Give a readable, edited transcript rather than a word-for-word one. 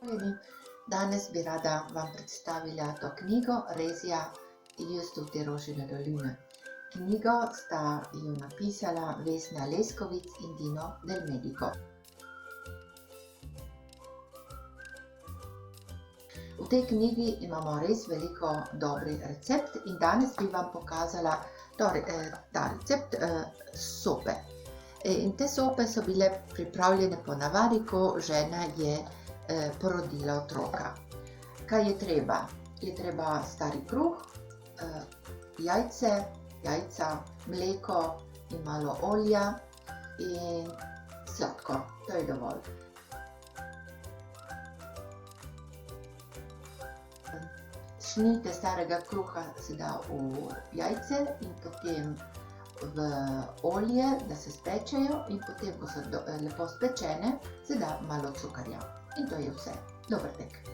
Pozdravljeni. Danes bi rada vam predstavila to knjigo Rezija Justo te rožene doline. Knjigo sta jo napisala Vesna Leskovic in Dino Del Medico. V tej knjigi imamo res veliko dobrih recept in danes bi vam pokazala ta recept sope. In te sope so bile pripravljene po navadi, ko žena je porodila otroka. Kaj je treba? Je treba stari kruh, jajca, mleko in malo olja in sladkor. To je dovolj. Šnite starega kruha se da v jajce in potem v olje, da se spečejo, in potem, ko so lepo spečene, se da malo cukarja. In to je vse. Dober tek!